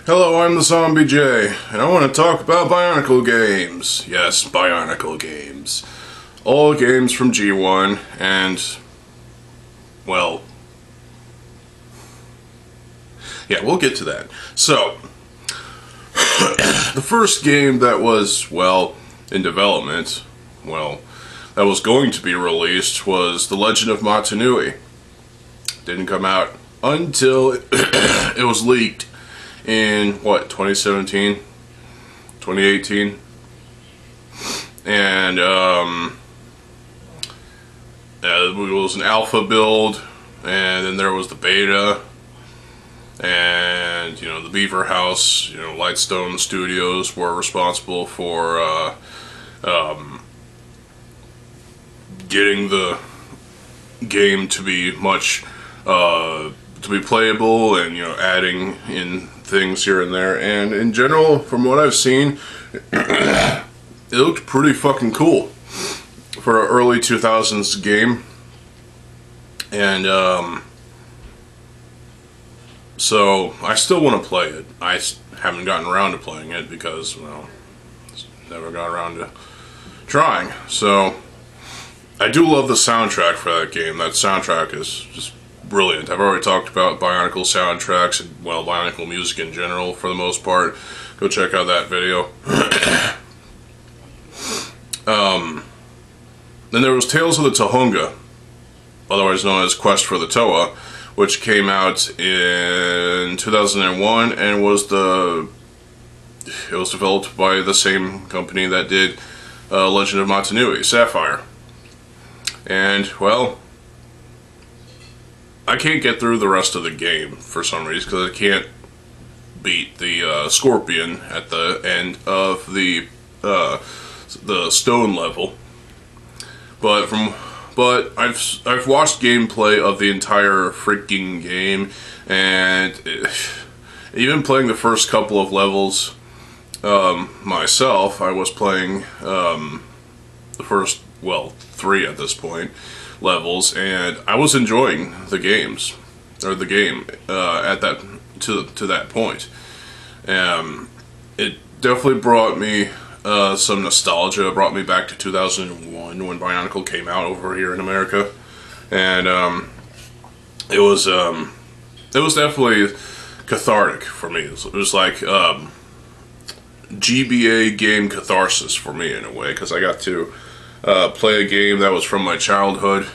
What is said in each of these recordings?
Hello, I'm TheZOMBIEJ, and I want to talk about Bionicle games. Yes, Bionicle games. All games from G1, and, well, yeah, we'll get to that. So, the first game that was, well, in development, well, that was going to be released was The Legend of Motunui. Didn't come out until it was leaked in, what, 2017? 2018? And, it was an alpha build, and then there was the beta, and, you know, the Beaver House, you know, Lightstone Studios were responsible for, getting the game to be much, to be playable, and, you know, adding in things here and there, and in general, from what I've seen, it looked pretty fucking cool for an early 2000s game. And so I still want to play it. I haven't gotten around to playing it because, well, never got around to trying. So I do love the soundtrack for that game. That soundtrack is just brilliant. I've already talked about Bionicle soundtracks and, well, Bionicle music in general for the most part. Go check out that video. Then there was Tales of the Tohunga, otherwise known as Quest for the Toa, which came out in 2001 and was developed by the same company that did Legend of Motunui, Sapphire. And, well, I can't get through the rest of the game for some reason because I can't beat the scorpion at the end of the stone level. But I've watched gameplay of the entire freaking game, and even playing the first couple of levels myself, I was playing the first, well, 3 at this point levels, and I was enjoying the game at that to that point. It definitely brought me some nostalgia. It brought me back to 2001 when Bionicle came out over here in America, and it was definitely cathartic for me. It was like GBA game catharsis for me in a way, because I got to play a game that was from my childhood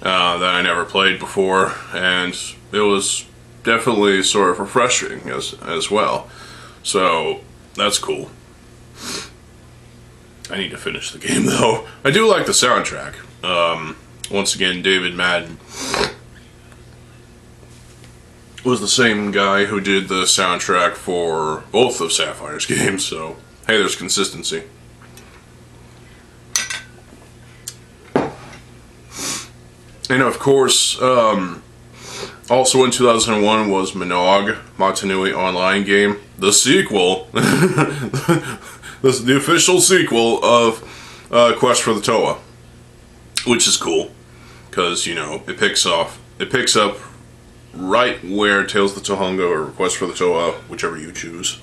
that I never played before, and it was definitely sort of refreshing as well. So that's cool. I need to finish the game though. I do like the soundtrack. Once again, David Madden was the same guy who did the soundtrack for both of Sapphire's games, so hey, there's consistency. And of course, also in 2001 was Minogue, Motunui online game, the sequel, the official sequel of Quest for the Toa, which is cool, because, you know, it picks up right where Tales of the Tohunga or Quest for the Toa, whichever you choose,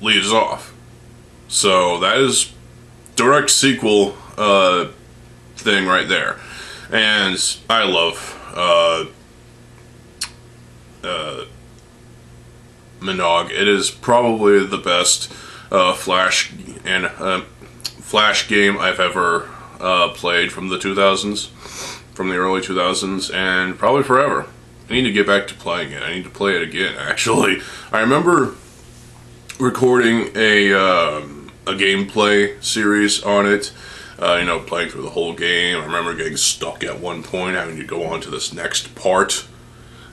leaves off. So that is direct sequel thing right there. And I love Minogue. It is probably the best Flash game I've ever played from the 2000s, from the early 2000s, and probably forever. I need to get back to playing it. I need to play it again, actually. I remember recording a gameplay series on it. You know, playing through the whole game. I remember getting stuck at one point, having to go on to this next part,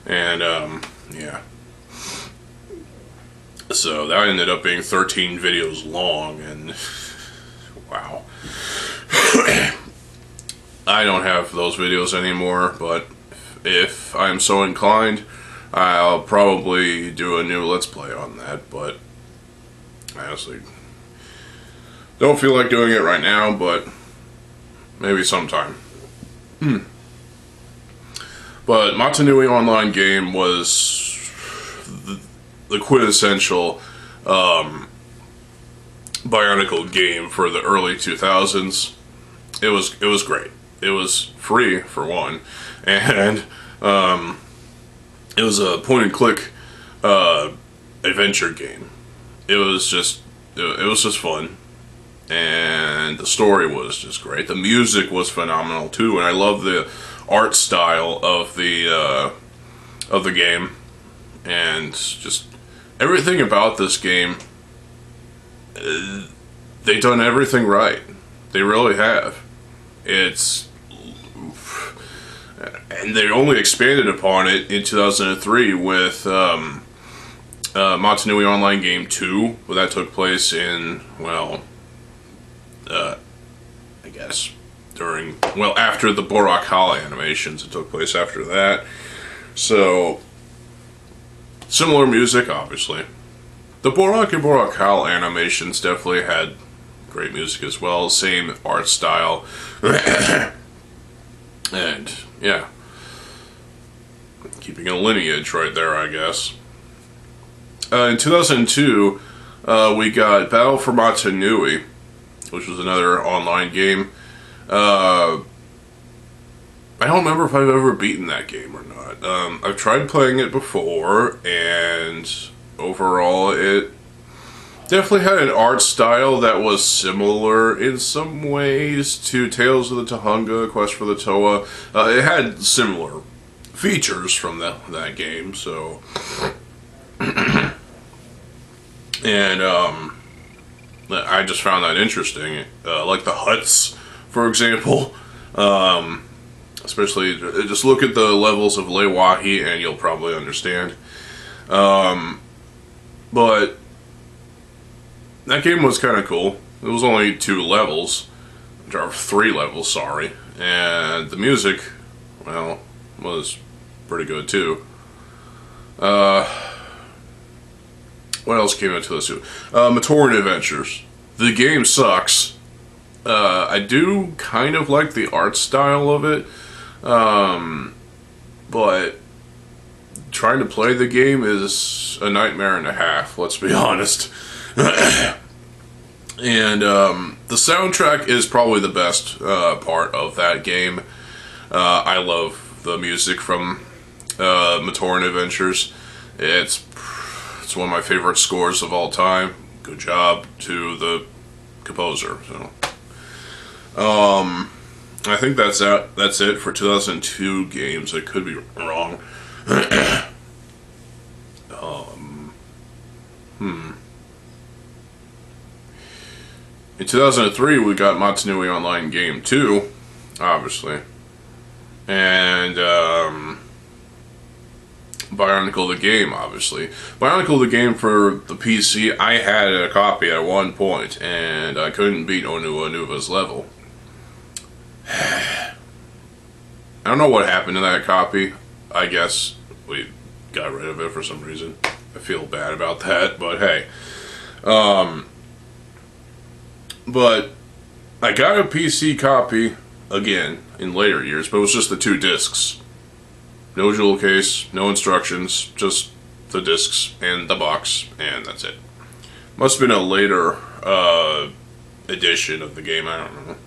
and yeah. So that ended up being 13 videos long, and wow. I don't have those videos anymore, but if I'm so inclined, I'll probably do a new Let's Play on that, but I honestly don't feel like doing it right now, but maybe sometime. But Motunui online game was the quintessential Bionicle game for the early 2000s. It was great. It was free for one, and it was a point and click adventure game. It was just fun, and the story was just great. The music was phenomenal too, and I love the art style of the game, and just everything about this game. They've done everything right. They really have. And they only expanded upon it in 2003 with Motunui Online Game 2. Well, that took place in, well, I guess after the Borak Hall animations. It took place after that. So, similar music, obviously. The Borak and Borak Hall animations definitely had great music as well, same art style, and yeah, keeping a lineage right there, I guess. In 2002, we got Battle for Motunui, which was another online game. I don't remember if I've ever beaten that game or not. I've tried playing it before, and overall it definitely had an art style that was similar in some ways to Tales of the Tahunga, Quest for the Toa. It had similar features from that game, so... and I just found that interesting. Like the huts, for example. Especially, just look at the levels of Lewahi and you'll probably understand. But that game was kind of cool. It was only 2 levels, or 3 levels, sorry. And the music, well, was pretty good too. What else came into this? Matoran Adventures. The game sucks. I do kind of like the art style of it, but trying to play the game is a nightmare and a half, let's be honest. And the soundtrack is probably the best part of that game. I love the music from Matoran Adventures. It's one of my favorite scores of all time. Good job to the composer. So, I think that's it for 2002 games. I could be wrong. In 2003, we got Motunui Online Game 2, obviously. And, Bionicle the Game, obviously. Bionicle the Game for the PC, I had a copy at one point, and I couldn't beat Onua Onuva's level. I don't know what happened to that copy. I guess we got rid of it for some reason. I feel bad about that, but hey. But I got a PC copy again in later years, but it was just the 2 discs. No jewel case, no instructions, just the discs and the box, and that's it. Must have been a later edition of the game, I don't know.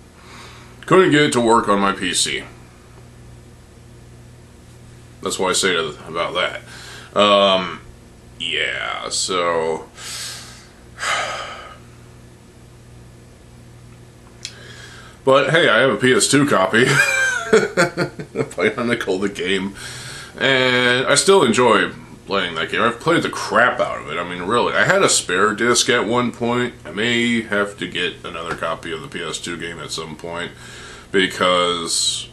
Couldn't get it to work on my PC. That's why I say about that. Yeah, so... But hey, I have a PS2 copy. Bionicle the Game. And I still enjoy playing that game. I've played the crap out of it. I mean, really. I had a spare disc at one point. I may have to get another copy of the PS2 game at some point, because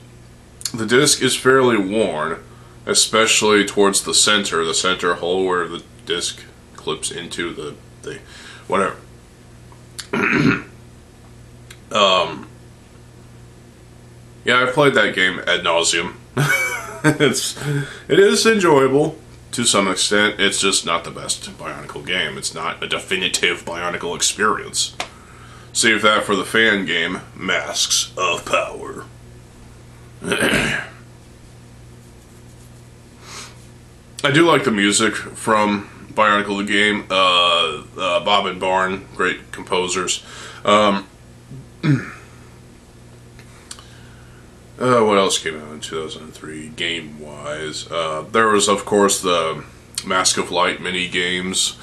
the disc is fairly worn, especially towards the center hole where the disc clips into the whatever. Yeah, I've played that game ad nauseum. It is enjoyable to some extent. It's just not the best Bionicle game. It's not a definitive Bionicle experience. Save that for the fan game, Masks of Power. I do like the music from Bionicle the game. Bob and Barn, great composers. What else came out in 2003 game-wise? There was, of course, the Mask of Light mini-games,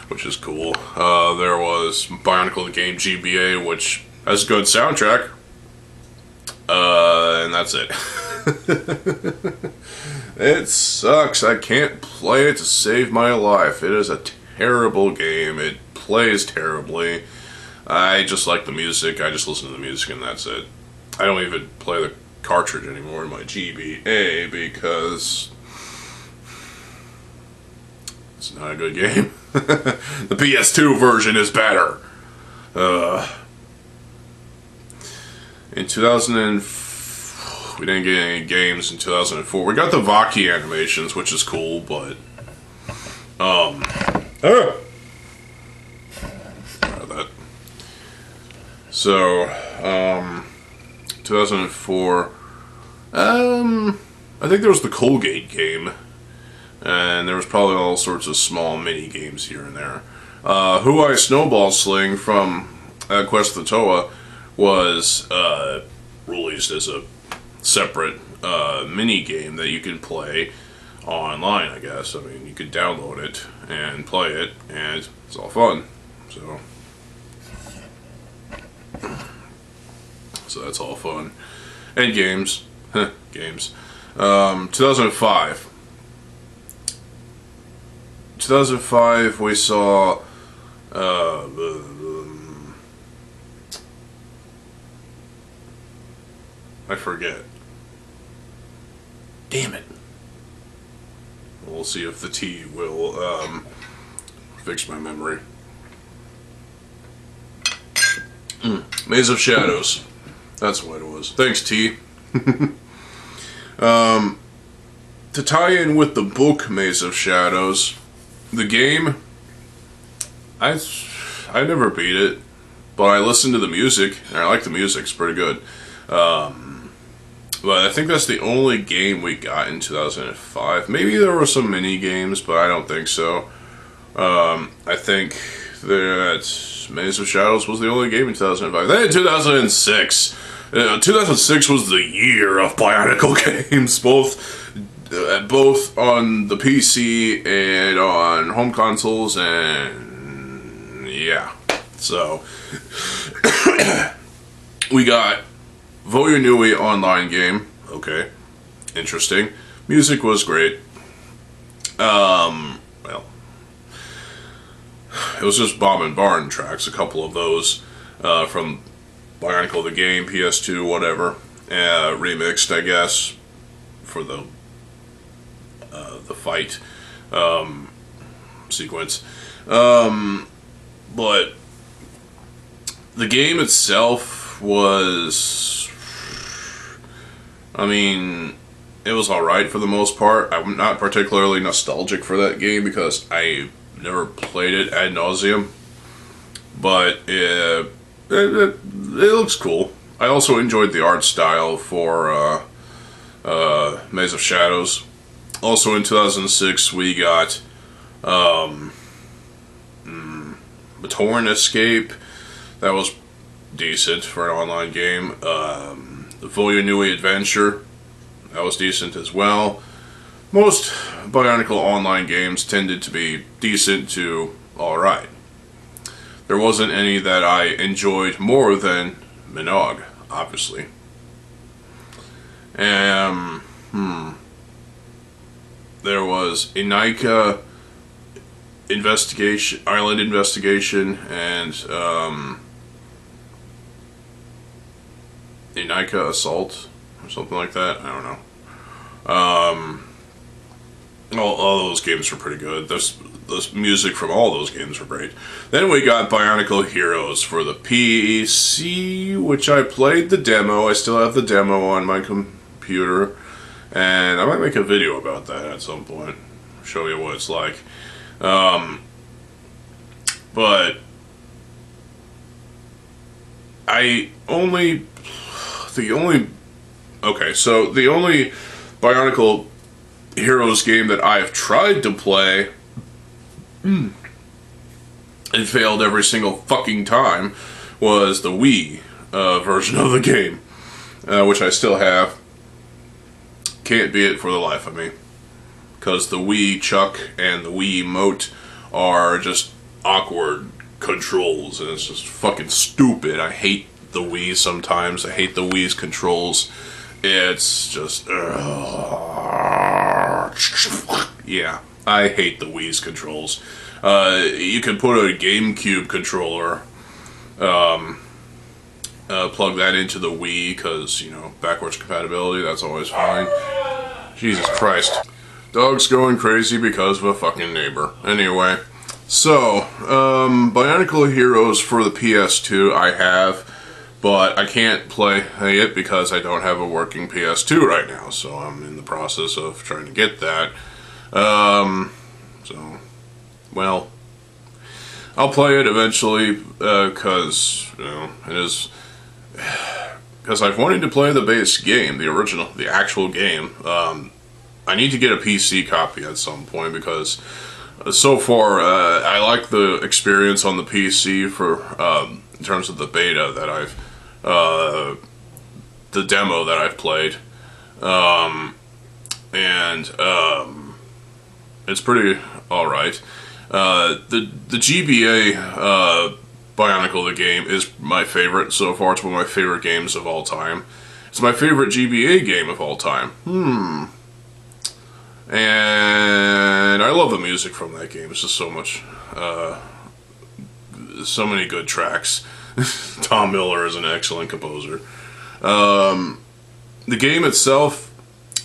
which is cool. There was Bionicle the game GBA, which has a good soundtrack. And that's it. It sucks. I can't play it to save my life. It is a terrible game. It plays terribly. I just like the music. I just listen to the music and that's it. I don't even play the cartridge anymore in my GBA because it's not a good game. The PS2 version is better. In 2004, we didn't get any games in 2004. We got the Vaki animations, which is cool, but that. So 2004. I think there was the Colgate game, and there was probably all sorts of small mini games here and there. Who I Snowball Sling from Quest of the Toa was released as a separate mini game that you can play online, I guess. I mean, you could download it and play it, and it's all fun. So that's all fun. And games. Games. 2005. 2005, we saw I forget. Damn it. We'll see if the T will fix my memory. Maze of Shadows. That's what it was. Thanks, T. To tie in with the book Maze of Shadows, the game, I never beat it, but I listened to the music, and I like the music. It's pretty good. But I think that's the only game we got in 2005. Maybe there were some mini games, but I don't think so. I think that Maze of Shadows was the only game in 2005. Then in 2006, 2006 was the year of Bionicle games, both on the PC and on home consoles, and yeah. So we got Voyo Nui online game. Okay, interesting. Music was great. Well, it was just Bob and Barn tracks, a couple of those from Bionicle the game, PS2, whatever, remixed, I guess, for the fight sequence. But the game itself was, I mean, it was alright for the most part. I'm not particularly nostalgic for that game because I never played it ad nauseum, but it looks cool. I also enjoyed the art style for Maze of Shadows. Also in 2006 we got Torn Escape. That was decent for an online game. The Voyo Nui Adventure. That was decent as well. Most Bionicle online games tended to be decent to alright. There wasn't any that I enjoyed more than Minogue, obviously. There was Inika Investigation, Island Investigation, and Inika Assault, or something like that. I don't know. All those games were pretty good. The music from all those games were great. Then we got Bionicle Heroes for the PC, which I played the demo. I still have the demo on my computer, and I might make a video about that at some point. Show you what it's like. But the only Bionicle Heroes game that I've tried to play and failed every single fucking time was the Wii version of the game, which I still have. Can't beat it for the life of me, because the Wii Chuck and the Wii Emote are just awkward controls, and it's just fucking stupid. I hate the Wii sometimes. I hate the Wii's controls. It's just... yeah, I hate the Wii's controls. You can put a GameCube controller, plug that into the Wii, because, you know, backwards compatibility, that's always fine. Jesus Christ. Dog's going crazy because of a fucking neighbor. Anyway, so, Bionicle Heroes for the PS2 I have, but I can't play it because I don't have a working PS2 right now, so I'm in the process of trying to get that. So, well, I'll play it eventually, because, you know, it is... because I've wanted to play the base game, the original, the actual game. I need to get a PC copy at some point, because so far I like the experience on the PC for in terms of the beta that I've the demo that I've played, and it's pretty alright. The GBA Bionicle the game is my favorite so far. It's one of my favorite games of all time. It's my favorite GBA game of all time. And I love the music from that game. It's just so much, so many good tracks. Tom Miller is an excellent composer. The game itself,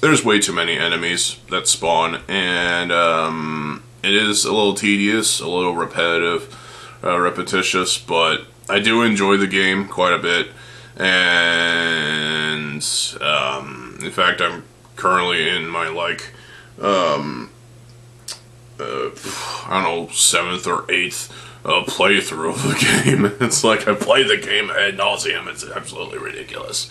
there's way too many enemies that spawn, and it is a little tedious, a little repetitive. Repetitious, but I do enjoy the game quite a bit, and in fact I'm currently in my like I don't know, 7th or 8th playthrough of the game. It's like I play the game ad nauseum. It's absolutely ridiculous.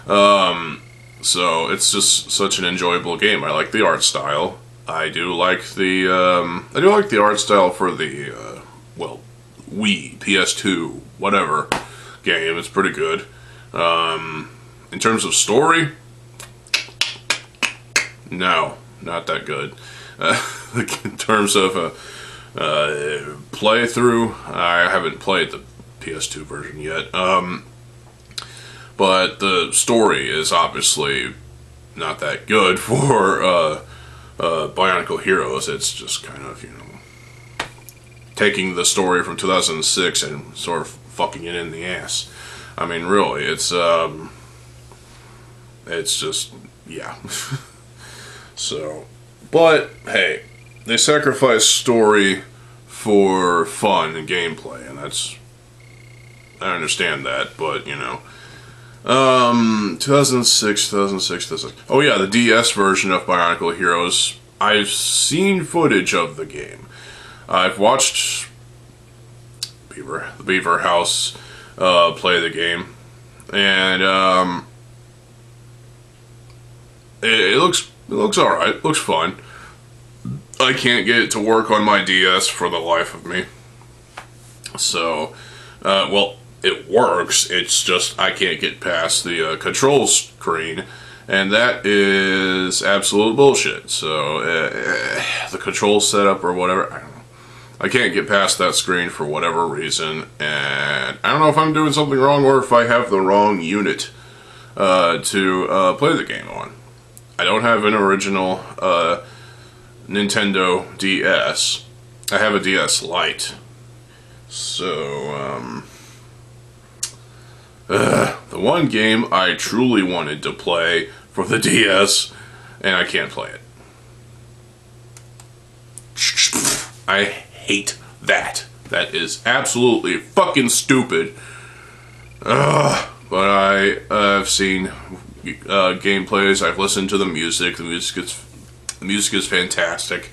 So it's just such an enjoyable game. I like the art style. I do like the art style for the well, Wii, PS2, whatever game. It's pretty good. In terms of story, no, not that good. In terms of playthrough, I haven't played the PS2 version yet. But the story is obviously not that good for Bionicle Heroes. It's just kind of, you know, taking the story from 2006 and sort of fucking it in the ass. I mean, really, it's just, yeah. So, but, hey, they sacrifice story for fun and gameplay, and that's, I understand that, but, you know, 2006, oh yeah, the DS version of Bionicle Heroes, I've seen footage of the game. I've watched the Beaver House play the game, and it looks alright. It looks fun. I can't get it to work on my DS for the life of me. So, well, it works. It's just I can't get past the control screen, and that is absolute bullshit. So, the control setup or whatever, I don't know. I can't get past that screen for whatever reason, and I don't know if I'm doing something wrong or if I have the wrong unit to play the game on. I don't have an original Nintendo DS. I have a DS Lite. So, the one game I truly wanted to play for the DS, and I can't play it. I hate that. That is absolutely fucking stupid. But I have seen gameplays. I've listened to the music. The music is fantastic.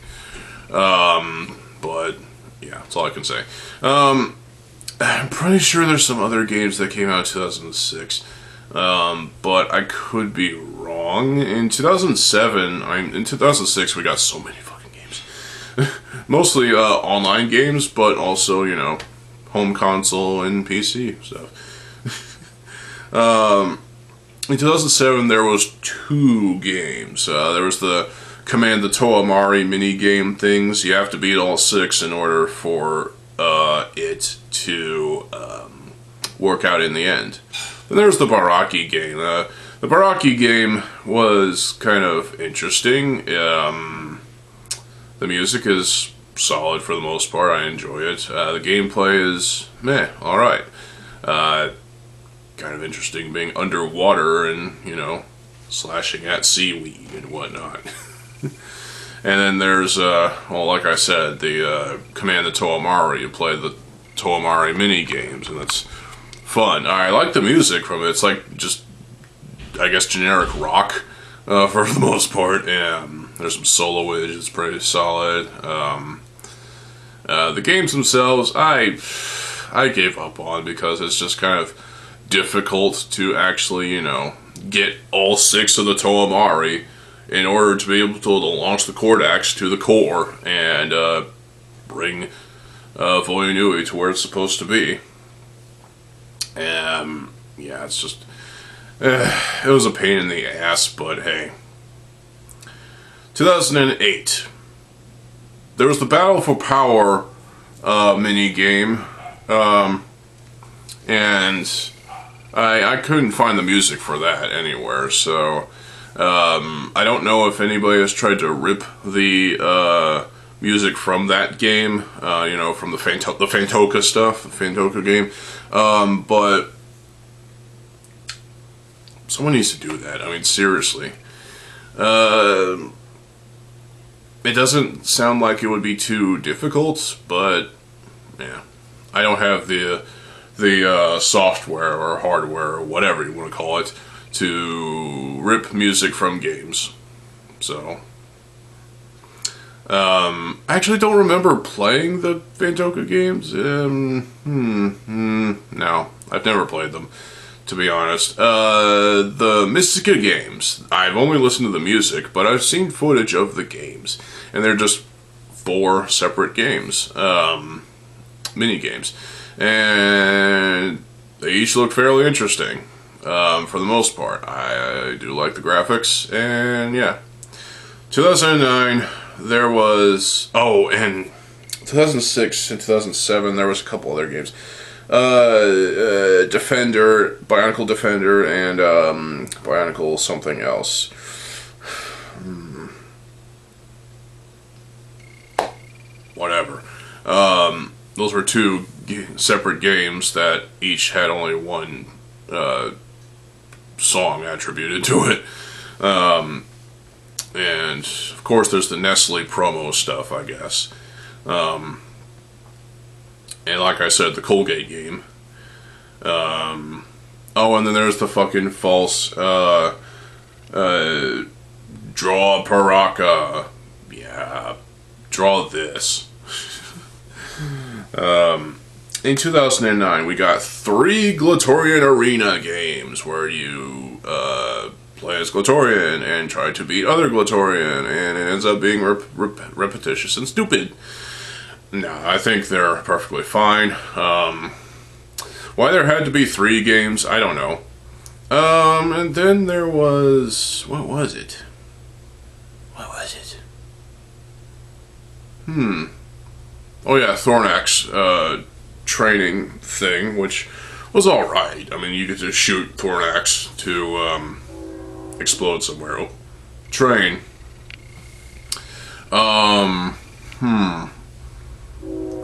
But yeah, that's all I can say. I'm pretty sure there's some other games that came out in 2006. but I could be wrong. In 2007, in 2006, we got so many fucking games. Mostly online games, but also, you know, home console and PC stuff. In 2007, there was 2 games. There was the Command the Toamari mini-game things. You have to beat all 6 in order for it to work out in the end. Then there's the Baraki game. The Baraki game was kind of interesting. The music is solid for the most part. I enjoy it. The gameplay is meh, alright. Kind of interesting being underwater and, you know, slashing at seaweed and whatnot. And then there's, well, like I said, the Command the Toamari. You play the Toamari mini games, and it's fun. I like the music from it. It's like just, I guess, generic rock for the most part. And there's some soloage. It's pretty solid. The games themselves, I gave up on because it's just kind of difficult to actually, you know, get all 6 of the Toamari in order to be able to launch the Cordax to the core and bring Voyonui to where it's supposed to be. Yeah, it's just it was a pain in the ass, but hey. 2008. There was the Battle for Power mini game, and I couldn't find the music for that anywhere, so I don't know if anybody has tried to rip the music from that game, you know, from the Fantoka stuff, the Fantoka game, but someone needs to do that. I mean, seriously. It doesn't sound like it would be too difficult, but yeah, I don't have the software or hardware or whatever you want to call it to rip music from games. So I actually don't remember playing the Fantoka games. No, I've never played them, to be honest. The Mystica games, I've only listened to the music, but I've seen footage of the games, and they're just 4 separate games, mini games, and they each look fairly interesting. For the most part, I do like the graphics, and yeah. 2009, there was, oh, and 2006 and 2007, there was a couple other games. Defender, Bionicle Defender, and Bionicle something else. Whatever. Those were 2 separate games that each had only 1 song attributed to it. And of course there's the Nestle promo stuff, I guess. And like I said, the Colgate game. Oh, and then there's the fucking false draw Paraka. Yeah, draw this. In 2009, we got 3 Glatorian Arena games where you play as Glatorian and try to beat other Glatorian, and it ends up being repetitious and stupid. No, I think they're perfectly fine. Why there had to be 3 games, I don't know. And then there was... what was it? What was it? Oh yeah, Thornax training thing, which was alright. I mean, you could just shoot Thornax to explode somewhere. Oh, train.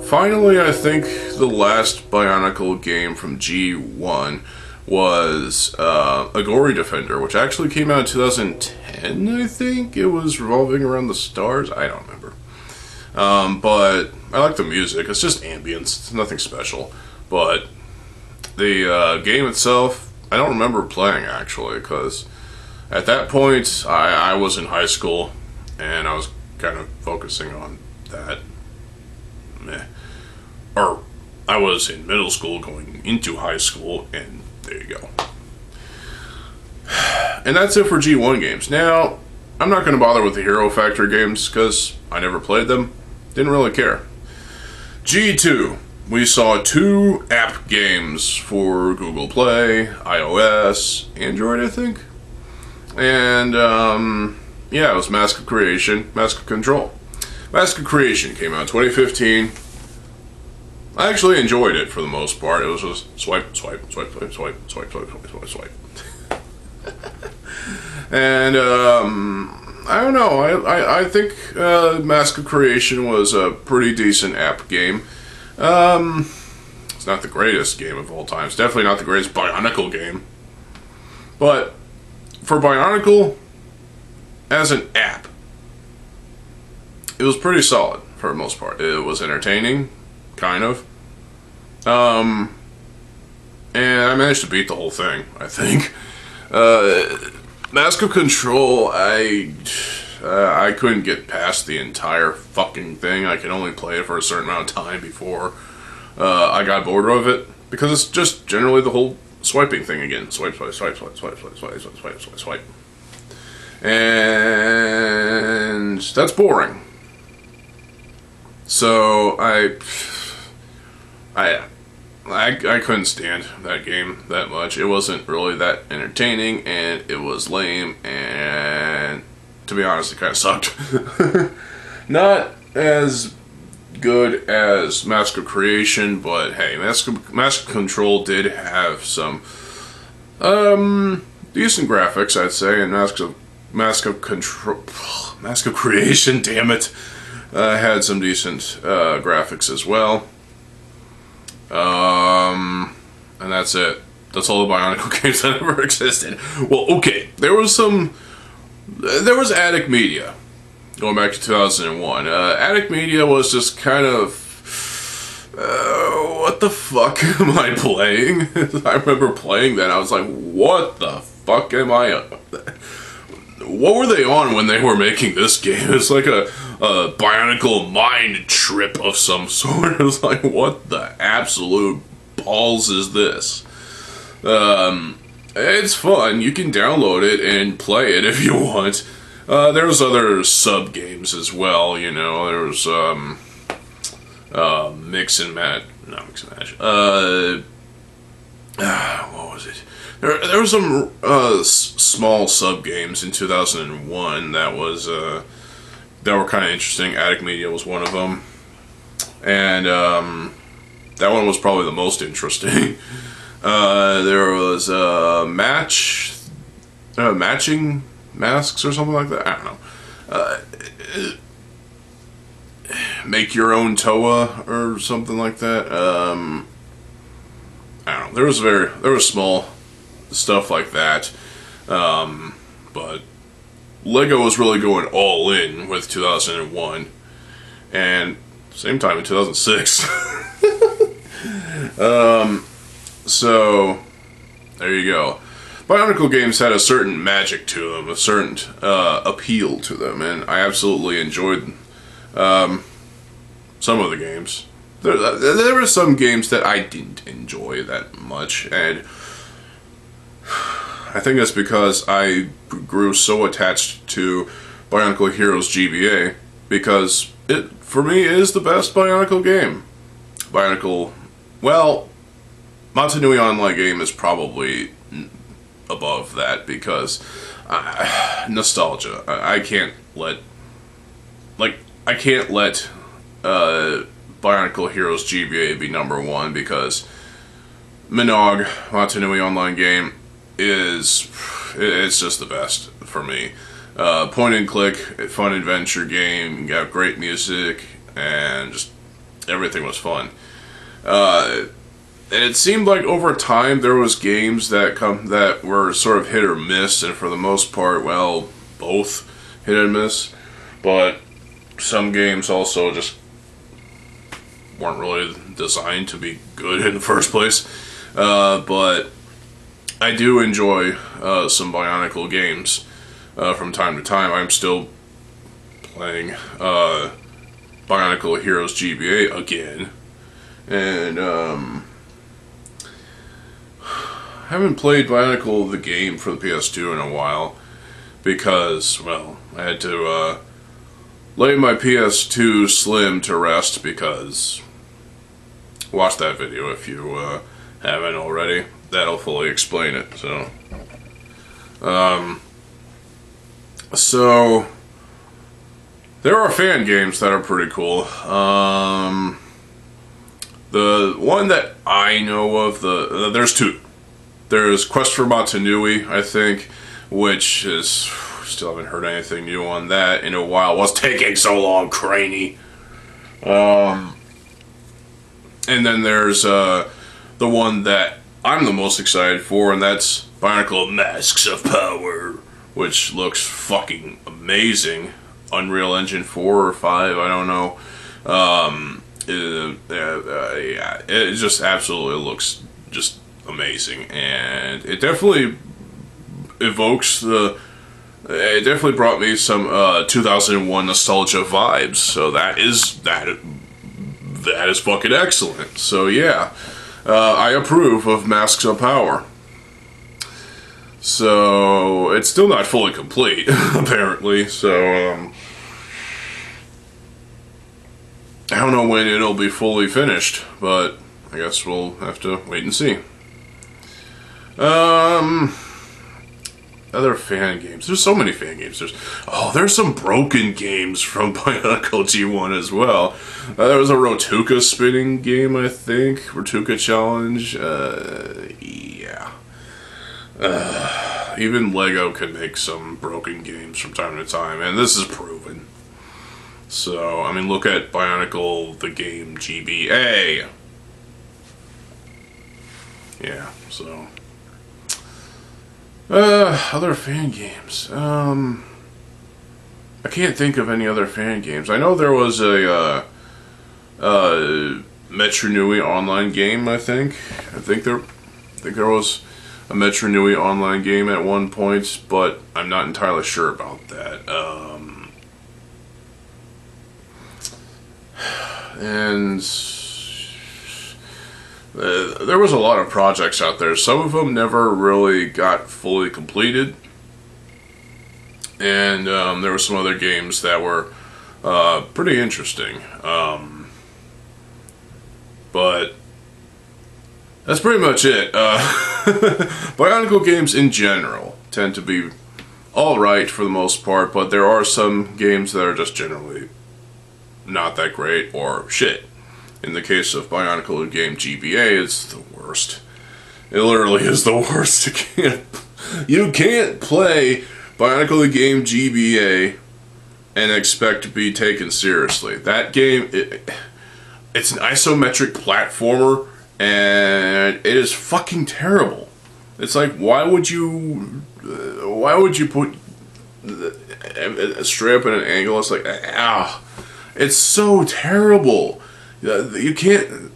Finally, I think the last Bionicle game from G1 was Agori Defender, which actually came out in 2010, I think. It was revolving around the stars. I don't remember. But I like the music. It's just ambience. It's nothing special. But the game itself, I don't remember playing, actually, because at that point, I was in high school, and I was kind of focusing on that. Meh. Or I was in middle school going into high school, and there you go. And that's it for G1 games. Now, I'm not going to bother with the Hero Factory games because I never played them. Didn't really care. G2. We saw 2 app games for Google Play, iOS, Android, I think. And, yeah, it was Mask of Creation, Mask of Control. Mask of Creation came out in 2015. I actually enjoyed it for the most part. It was just swipe, swipe, swipe, swipe, swipe, swipe, swipe, swipe, swipe, swipe. And, I don't know. I think Mask of Creation was a pretty decent app game. It's not the greatest game of all time. It's definitely not the greatest Bionicle game. But for Bionicle, as an app, it was pretty solid for the most part. It was entertaining, kind of. And I managed to beat the whole thing, I think. Mask of Control, I couldn't get past the entire fucking thing. I could only play it for a certain amount of time before I got bored of it. Because it's just generally the whole swiping thing again. Swipe, swipe, swipe, swipe, swipe, swipe, swipe, swipe, swipe, swipe, swipe. And that's boring. So I couldn't stand that game that much. It wasn't really that entertaining, and it was lame, and to be honest, it kind of sucked. Not as good as Mask of Creation, but hey, Mask of Control did have some decent graphics, I'd say, and Mask of Creation, damn it, had some decent graphics as well. And that's it. That's all the Bionicle games that ever existed. Well, okay, there was Attic Media, going back to 2001. Attic Media was just kind of, what the fuck am I playing? I remember playing that, I was like, what the fuck am I, what were they on when they were making this game? It's like a Bionicle mind trip of some sort. It was like, what the absolute balls is this? It's fun. You can download it and play it if you want. There's other sub games as well. You know, there was Mix and Match. Not Mix and Match. What was it? There were some small sub games in 2001 that was that were kind of interesting. Attic Media was one of them, and that one was probably the most interesting. There was matching masks or something like that. I don't know. Make your own Toa or something like that. I don't know. There was small stuff like that, but Lego was really going all in with 2001, and same time in 2006. So there you go. Bionicle games had a certain magic to them, a certain appeal to them, and I absolutely enjoyed some of the games. There were some games that I didn't enjoy that much, and I think that's because I grew so attached to Bionicle Heroes GBA, because it, for me, is the best Bionicle game. Bionicle, well, Montanui Online game is probably above that, because nostalgia. I can't let Bionicle Heroes GBA be #1, because Minogue, Montanui Online game, it's just the best for me. Point and click, fun adventure game, you got great music, and just everything was fun. And it seemed like over time there was games that were sort of hit or miss, and for the most part, well, both hit and miss. But some games also just weren't really designed to be good in the first place. But I do enjoy some Bionicle games from time to time. I'm still playing Bionicle Heroes GBA again, and haven't played Bionicle the game for the PS2 in a while because, well, I had to lay my PS2 Slim to rest because, watch that video if you haven't already. That'll fully explain it. So there are fan games that are pretty cool. The one that I know of, there's two. There's Quest for Matanui, I think, which is, still haven't heard anything new on that in a while. What's taking so long, Craney? And then there's the one that I'm the most excited for, and that's Bionicle Masks of Power, which looks fucking amazing. Unreal Engine 4 or 5, I don't know. Yeah, it just absolutely looks just amazing, and it definitely evokes it definitely brought me some 2001 nostalgia vibes. So that is fucking excellent. So yeah, I approve of Masks of Power. So it's still not fully complete, apparently. So I don't know when it'll be fully finished, but I guess we'll have to wait and see. Other fan games. There's so many fan games. There's some broken games from Bionicle G1 as well. There was a Rotuka spinning game, I think. Rotuka Challenge. Yeah. Even Lego can make some broken games from time to time, and this is proven. So, I mean, look at Bionicle, the game GBA. Yeah, so. Other fan games. I can't think of any other fan games. I know there was a Metro Nui online game, I think. I think there was a Metro Nui online game at one point, but I'm not entirely sure about that. And there was a lot of projects out there. Some of them never really got fully completed, and there were some other games that were pretty interesting. But that's pretty much it. Bionicle games in general tend to be alright for the most part, but there are some games that are just generally not that great, or shit. In the case of Bionicle game GBA, it's the worst. It literally is the worst. You can't play Bionicle game GBA and expect to be taken seriously. That game, it's an isometric platformer, and it is fucking terrible. It's like, why would you put straight up at an angle? It's like, it's so terrible. You can't.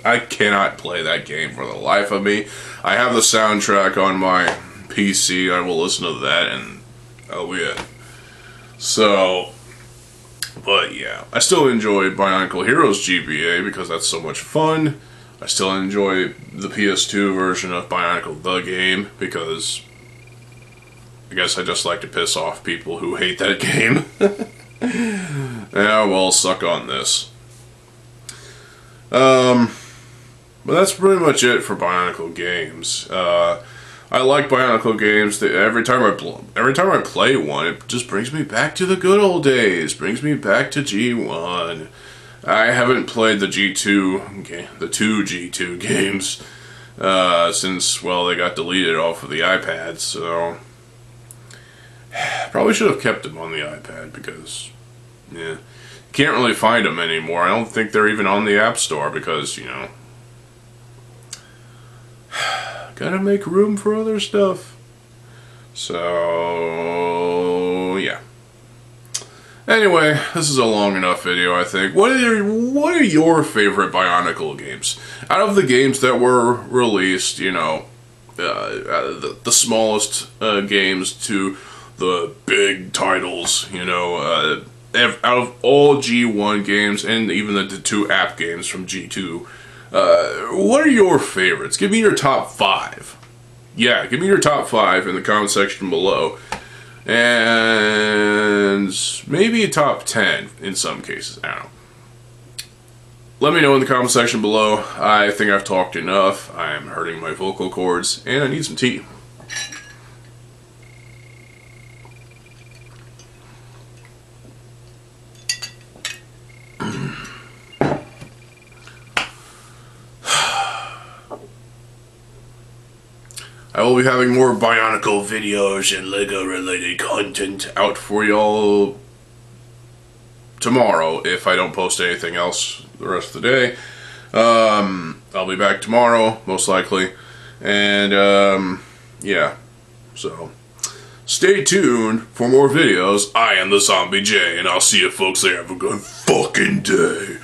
I cannot play that game for the life of me. I have the soundtrack on my PC. I will listen to that, and that'll be it. So, but yeah, I still enjoy Bionicle Heroes GBA because that's so much fun. I still enjoy the PS2 version of Bionicle the game because I guess I just like to piss off people who hate that game. Yeah, well, suck on this. But that's pretty much it for Bionicle games. I like Bionicle games. Every time I play one, it just brings me back to the good old days. Brings me back to G1. I haven't played the G2, the two G2 games since, well, they got deleted off of the iPad. So probably should have kept them on the iPad because, yeah, can't really find them anymore. I don't think they're even on the App Store because, you know, gotta make room for other stuff. So, yeah. Anyway, this is a long enough video, I think. What are your favorite Bionicle games? Out of the games that were released, you know, the smallest games to the big titles, you know, out of all G1 games and even the two app games from G2, What are your favorites? Give me your top 5. Yeah, give me your top 5 in the comment section below. And maybe a top 10 in some cases. I don't know. Let me know in the comment section below. I think I've talked enough. I'm hurting my vocal cords, and I need some tea. I will be having more Bionicle videos and Lego related content out for y'all tomorrow if I don't post anything else the rest of the day. I'll be back tomorrow, most likely. And, yeah. So, stay tuned for more videos. I am TheZOMBIEJ, and I'll see you folks there. Have a good fucking day.